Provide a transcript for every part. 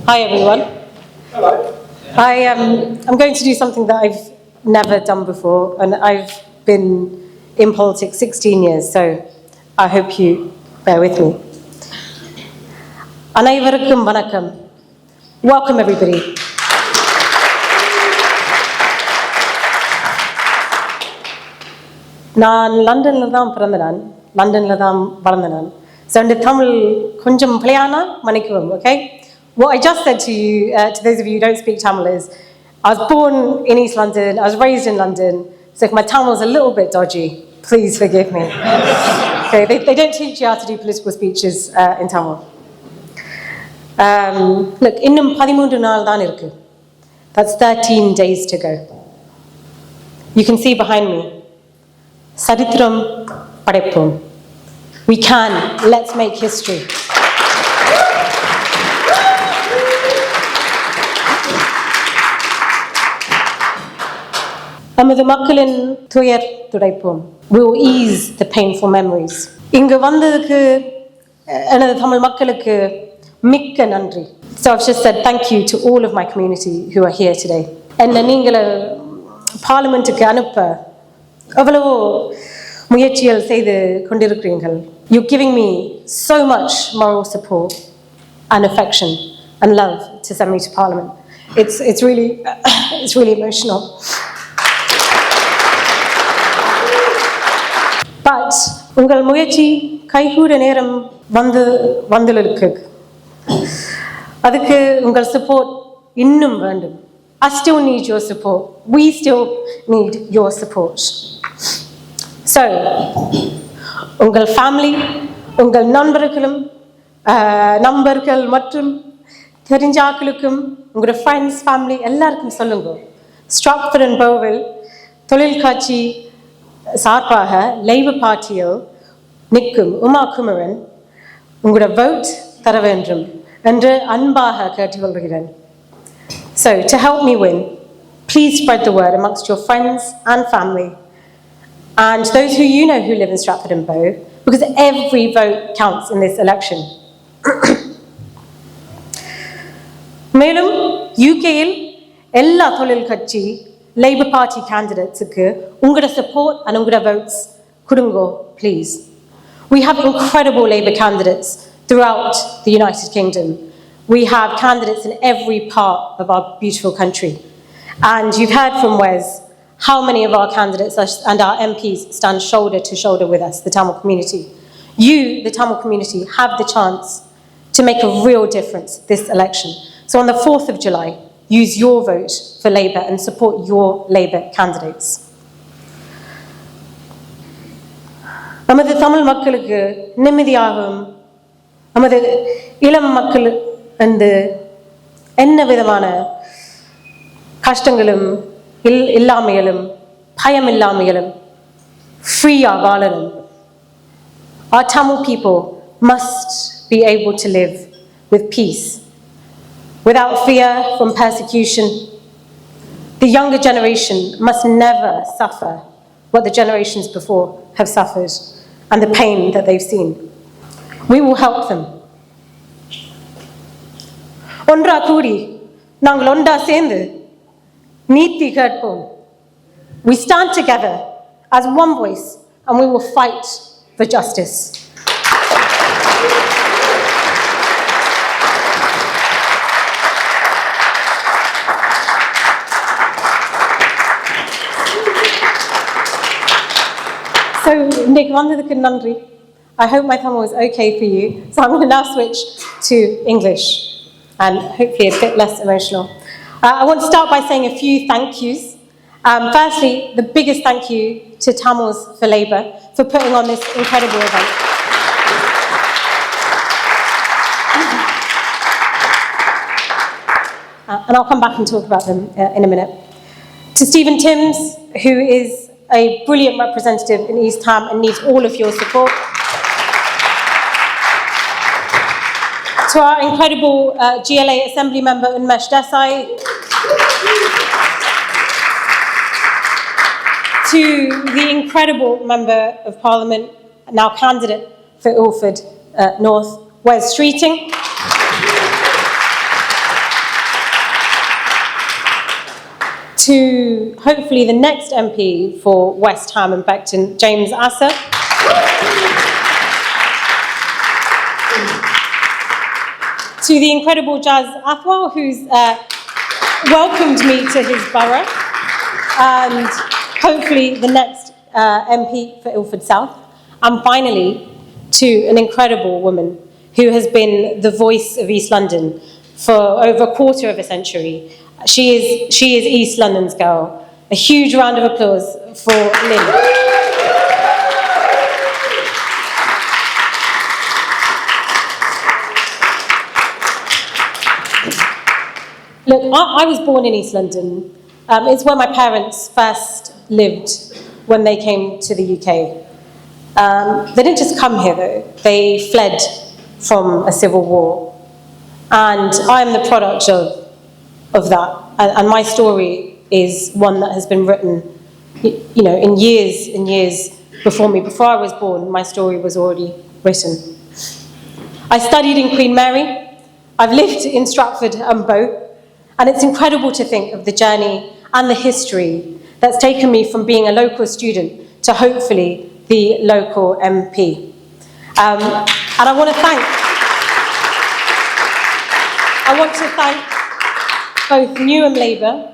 Hi everyone. Hello. I'm going to do something that I've never done before, and I've been in politics 16 years, so I hope you bear with me. Anaivarukkum vanakkam. Welcome everybody. நான் லண்டன்ல தான் பிறந்தேன், லண்டன்ல தான் வளர்ந்தேன். So இந்த தமிழ் கொஞ்சம் பிழையானா மன்னிக்கவும், okay? What I just said to you, to those of you who don't speak Tamil, is I was born in East London, I was raised in London, so if my Tamil is a little bit dodgy, please forgive me. Okay, they don't teach you how to do political speeches in Tamil. Look, innum 13 naal dhaan irukku. That's 13 days to go. You can see behind me. Sarithram Padappom. We can. Let's make history. நமது மக்களின் துயர் துடைப்போம். We will ease the painful memories. இங்கு வந்ததுக்கு எனது தமிழ் மக்களுக்கு மிக்க நன்றி. So I've just said thank you to all of my community who are here today. என்ன நீங்கள் பார்லிமெண்ட்டுக்கு அனுப்ப அவ்வளவோ முயற்சிகள் செய்து கொண்டிருக்கிறீர்கள். You're giving me so much moral support and affection and love to send me to Parliament. It's really emotional. But உங்கள் முயற்சி கைகூட நேரம் வந்திருக்கு. அதுக்கு உங்கள் support இன்னும் வேண்டும். I still need your support. We still need your support. So, உங்கள் family, உங்கள் நண்பர்கள் மற்றும் தெரிஞ்சாக்களுக்கும் உங்களோட friends, family எல்லாருக்கும் சொல்லுங்க. Stratford and Bowell தொழிற்கட்சி சார்பாக லேபர் பார்ட்டியில் நிற்கும் உமா குமரன் உங்களோட vote தர வேண்டும் என்று அன்பாக கேட்டுக்கொள்கிறேன். So, to help me win, please spread the word amongst your friends and family and those who you know who live in Stratford and Bow, because every vote counts in this election. மேலும் UKயில் எல்லா தொழிற்கட்சி Labour Party candidates-க்கு உங்களோட support and உங்களோட votes கொடுங்கோ, please. We have incredible Labour candidates throughout the United Kingdom. We have candidates in every part of our beautiful country. And you've heard from Wes how many of our candidates and our MPs stand shoulder to shoulder with us, the Tamil community. You, the Tamil community, have the chance to make a real difference this election. So on the 4th of July, use your vote for Labour and support your Labour candidates. நமது தமிழ் மக்களுக்கு நிம்மதியாகவும் நமது இளம் மக்கள் என்ன விதமான கஷ்டங்களும் இல்லாமையிலும் பயம் இல்லாமையிலும் ஃப்ரீயா வாழணும். Our Tamil people must be able to live with peace, without fear from persecution. The younger generation must never suffer what the generations before have suffered and the pain that they've seen. We will help them. ஒன்றா கூடி நாங்கள் ஒன்றா சேர்ந்து நீதி கேட்போம். We stand together as one voice and we will fight for justice. So, இன்னைக்கு வந்ததுக்கு நன்றி. I hope my Tamil is okay for you. So I'm going to now switch to English and hopefully a bit less emotional. I want to start by saying a few thank yous. Firstly, the biggest thank you to Tamils for Labour for putting on this incredible event. And I'll come back and talk about them in a minute. To Stephen Timms, who is a brilliant representative in East Ham and needs all of your support. To our incredible GLA Assembly member, Unmesh Desai. To the incredible member of Parliament, now candidate for Ilford North, Wes Streeting. to hopefully the next MP for West Ham and Beckton, James Asser. To the incredible Jazz Athwal, who's welcomed me to his borough, and hopefully the next MP for Ilford South. And finally, to an incredible woman who has been the voice of East London for over a quarter of a century. She is East London's girl. A huge round of applause for Lynn. Look, I was born in East London. It's where my parents first lived when they came to the UK. They didn't just come here, though. They fled from a civil war. And I am the product of that. And my story is one that has been written, you know, in years and years before me. Before I was born, my story was already written. I studied in Queen Mary. I've lived in Stratford and Bow. And it's incredible to think of the journey and the history that's taken me from being a local student to hopefully the local MP. And I want to thank both Newham Labour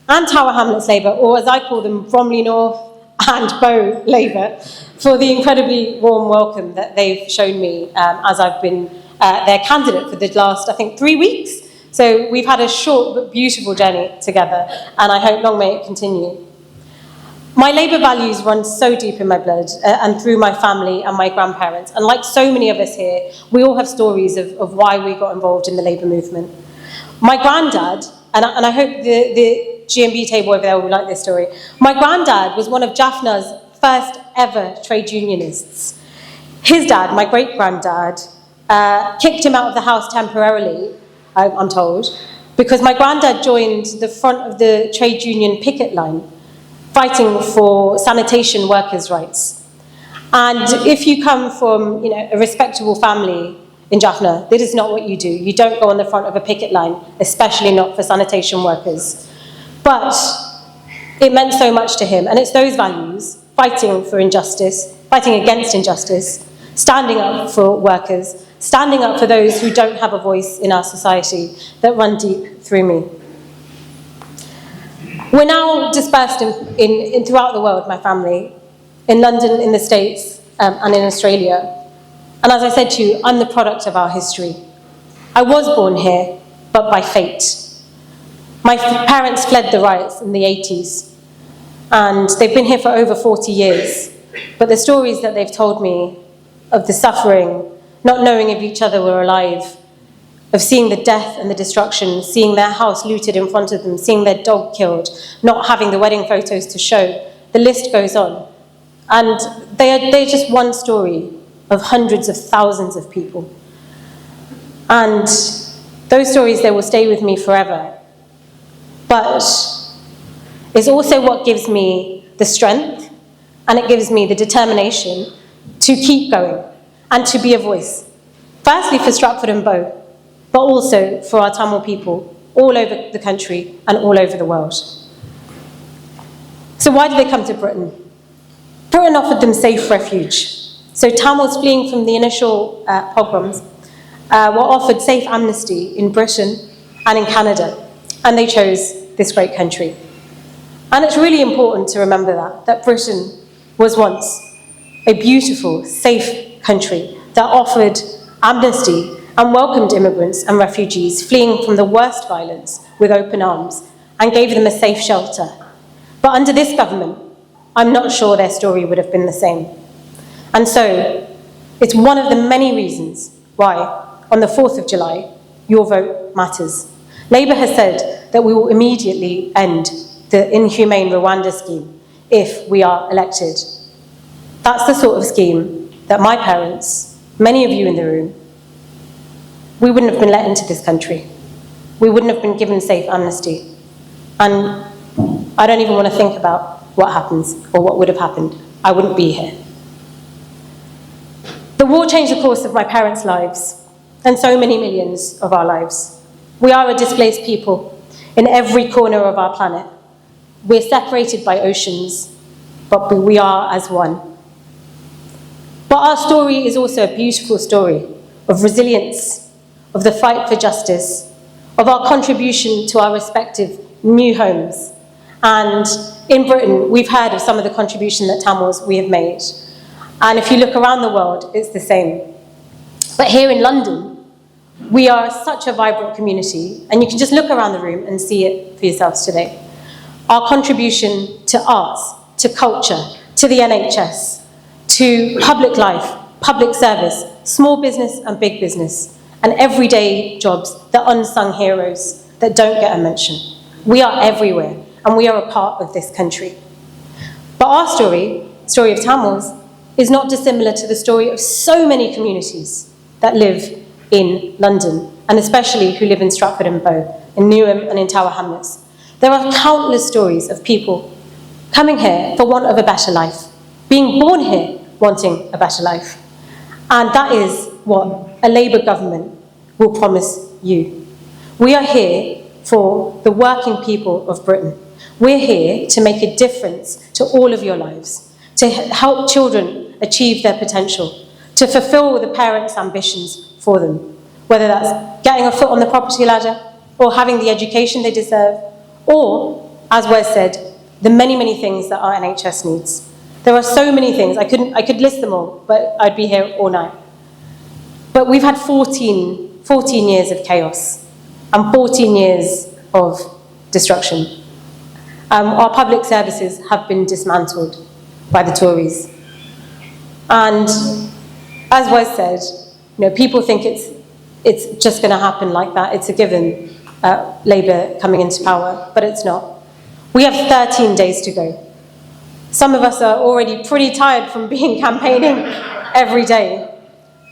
and Tower Hamlets Labour, or as I call them, Bromley North and Bow Labour, for the incredibly warm welcome that they've shown me as I've been their candidate for the last, I think, 3 weeks. So we've had a short but beautiful journey together, and I hope long may it continue. My Labour values run so deep in my blood and through my family and my grandparents. And like so many of us here, we all have stories of why we got involved in the Labour movement. My granddad, and I hope the GMB table over there will like this story. My granddad was one of Jaffna's first ever trade unionists. His dad, my great-granddad, kicked him out of the house temporarily, I'm told, because my granddad joined the front of the trade union picket line, fighting for sanitation workers' rights. And if you come from, you know, a respectable family in Jaffna, that is not what you do. You don't go on the front of a picket line, especially not for sanitation workers. But it meant so much to him, and it's those values, fighting for injustice, fighting against injustice, standing up for workers, standing up for those who don't have a voice in our society, that run deep through me. We're now dispersed in throughout the world, my family, in London, in the States, and in Australia. And as I said to you, I'm the product of our history. I was born here, but by fate. My parents fled the riots in the 80s, and they've been here for over 40 years. But the stories that they've told me of the suffering, not knowing if each other were alive, of seeing the death and the destruction, seeing their house looted in front of them, seeing their dog killed, not having the wedding photos to show, the list goes on. And they're just one story of hundreds of thousands of people. And those stories, they will stay with me forever. But it's also what gives me the strength, and it gives me the determination to keep going and to be a voice. Firstly for Stratford and Bow, but also for our Tamil people all over the country and all over the world. So why did they come to Britain? Britain offered them safe refuge. So Tamils fleeing from the initial pogroms were offered safe amnesty in Britain and in Canada, and they chose this great country. And it's really important to remember that Britain was once a beautiful, safe country that offered amnesty and welcomed immigrants and refugees fleeing from the worst violence with open arms and gave them a safe shelter. But under this government, I'm not sure their story would have been the same. And so, it's one of the many reasons why, on the 4th of July, your vote matters. Labour has said that we will immediately end the inhumane Rwanda scheme if we are elected. That's the sort of scheme that my parents, many of you in the room, we wouldn't have been let into this country. We wouldn't have been given safe amnesty. And I don't even want to think about what happens or what would have happened. I wouldn't be here. The war changed the course of my parents' lives and so many millions of our lives. We are a displaced people in every corner of our planet, We're separated by oceans, but we are as one. But our story is also a beautiful story of resilience, of the fight for justice, of our contribution to our respective new homes. And in Britain, we've heard of some of the contribution that Tamils we have made. And if you look around the world, it's the same. But here in London, we are such a vibrant community, and you can just look around the room and see it for yourselves today. Our contribution to arts, to culture, to the NHS, to public life, public service, small business and big business, and everyday jobs, the unsung heroes that don't get a mention. We are everywhere, and we are a part of this country. But our story of Tamils, is not dissimilar to the story of so many communities that live in London, and especially who live in Stratford-on-Bow, in Newham and in Tower Hamlets. There are countless stories of people coming here for want of a better life, being born here wanting a better life. And that is what a Labour government will promise you. We are here for the working people of Britain. We're here to make a difference to all of your lives, to help children achieve their potential, to fulfill the parents' ambitions for them, whether that's getting a foot on the property ladder, or having the education they deserve, or, as Wes said, the many, many things that our NHS needs. There are so many things. I could list them all, but I'd be here all night. But we've had 14 years of chaos and 14 years of destruction. Our public services have been dismantled by the Tories. And as Wes said, people think it's just going to happen like that. It's a given, Labour coming into power, but it's not. We have 13 days to go. Some of us are already pretty tired from being campaigning every day.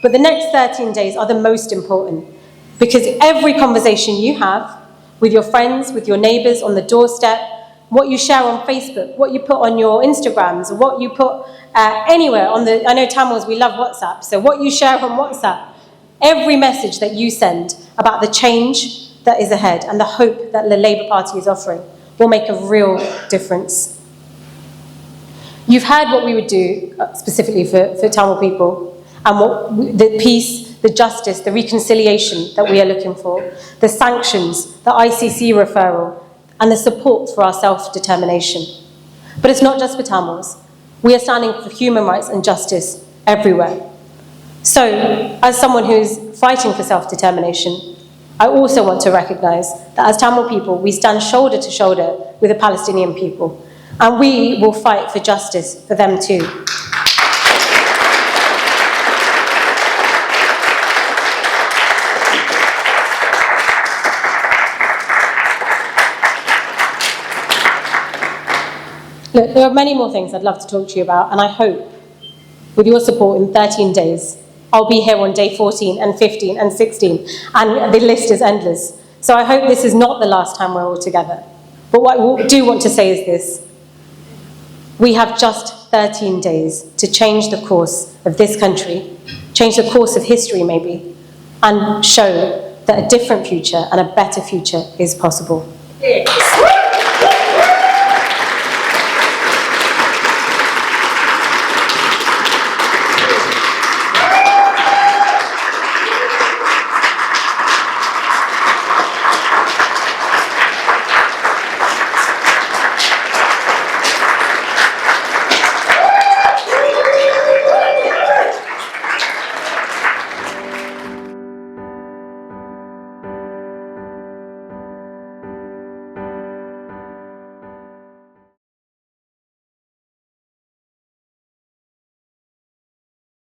But the next 13 days are the most important, because every conversation you have with your friends, with your neighbours on the doorstep, what you share on Facebook, what you put on your Instagrams, what you put anywhere on I know Tamils, we love WhatsApp, so what you share on WhatsApp, every message that you send about the change that is ahead and the hope that the Labour Party is offering will make a real difference. You've heard what we would do specifically for Tamil people, and the peace, the justice, the reconciliation that we are looking for, the sanctions, the ICC referral, and the support for our self-determination. But it's not just for Tamils. We are standing for human rights and justice everywhere. So, as someone who's fighting for self-determination, I also want to recognise that as Tamil people, we stand shoulder to shoulder with the Palestinian people, and we will fight for justice for them too. Look, there are many more things I'd love to talk to you about, and I hope, with your support in 13 days, I'll be here on day 14 and 15 and 16, and the list is endless. So I hope this is not the last time we're all together. But what I do want to say is this. We have just 13 days to change the course of this country, change the course of history maybe, and show that a different future and a better future is possible. Yes.